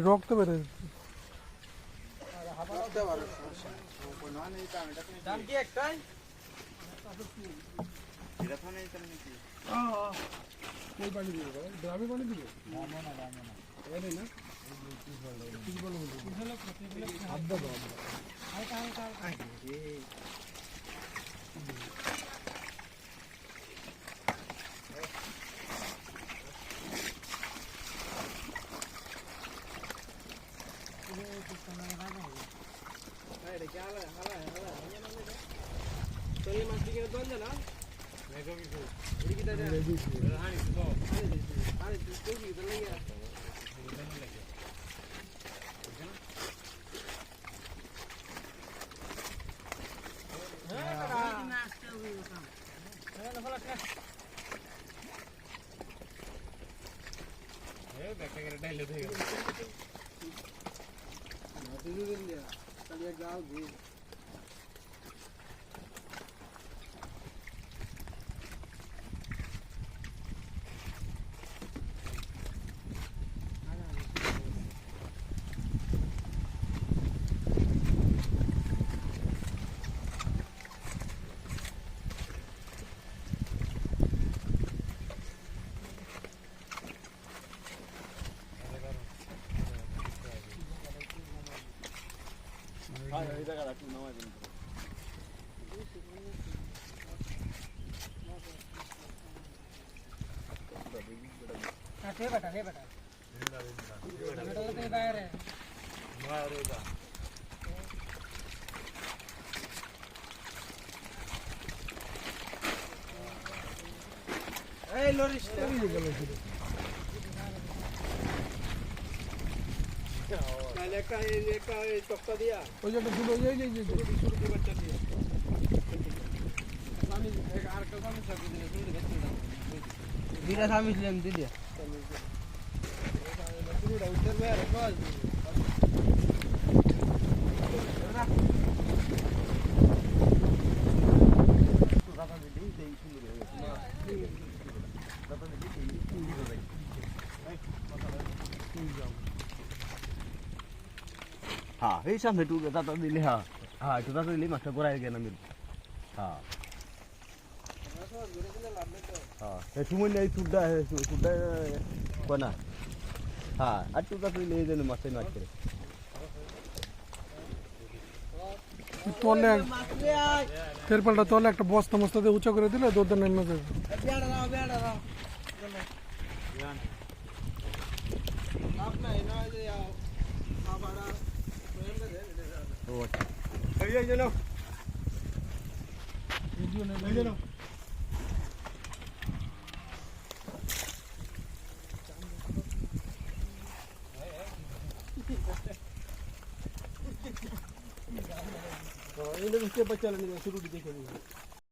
রক্ত বেড়ে গ্রামে পানি দিবে না চক্কা দিয়া ওই যে বাচ্চা দিয়ে দিদা সামিছিলাম দিদিয়া हाँ ये सामने टू का तो दिल्ली हाँ हाँ टू का तो दिल्ली मास्टर कोरा है क्या ना मिल हाँ हाँ ये सुमन नहीं टूटा है कोना हाँ आज टू का तो दिल्ली देने मास्टर नाच करे তোলে তেরপালটা তোলে একটা বস্তা মস্তাতে উঁচা করে দিলে দুধ নেমে যাবে ini mesti baca lagi suruh dicek.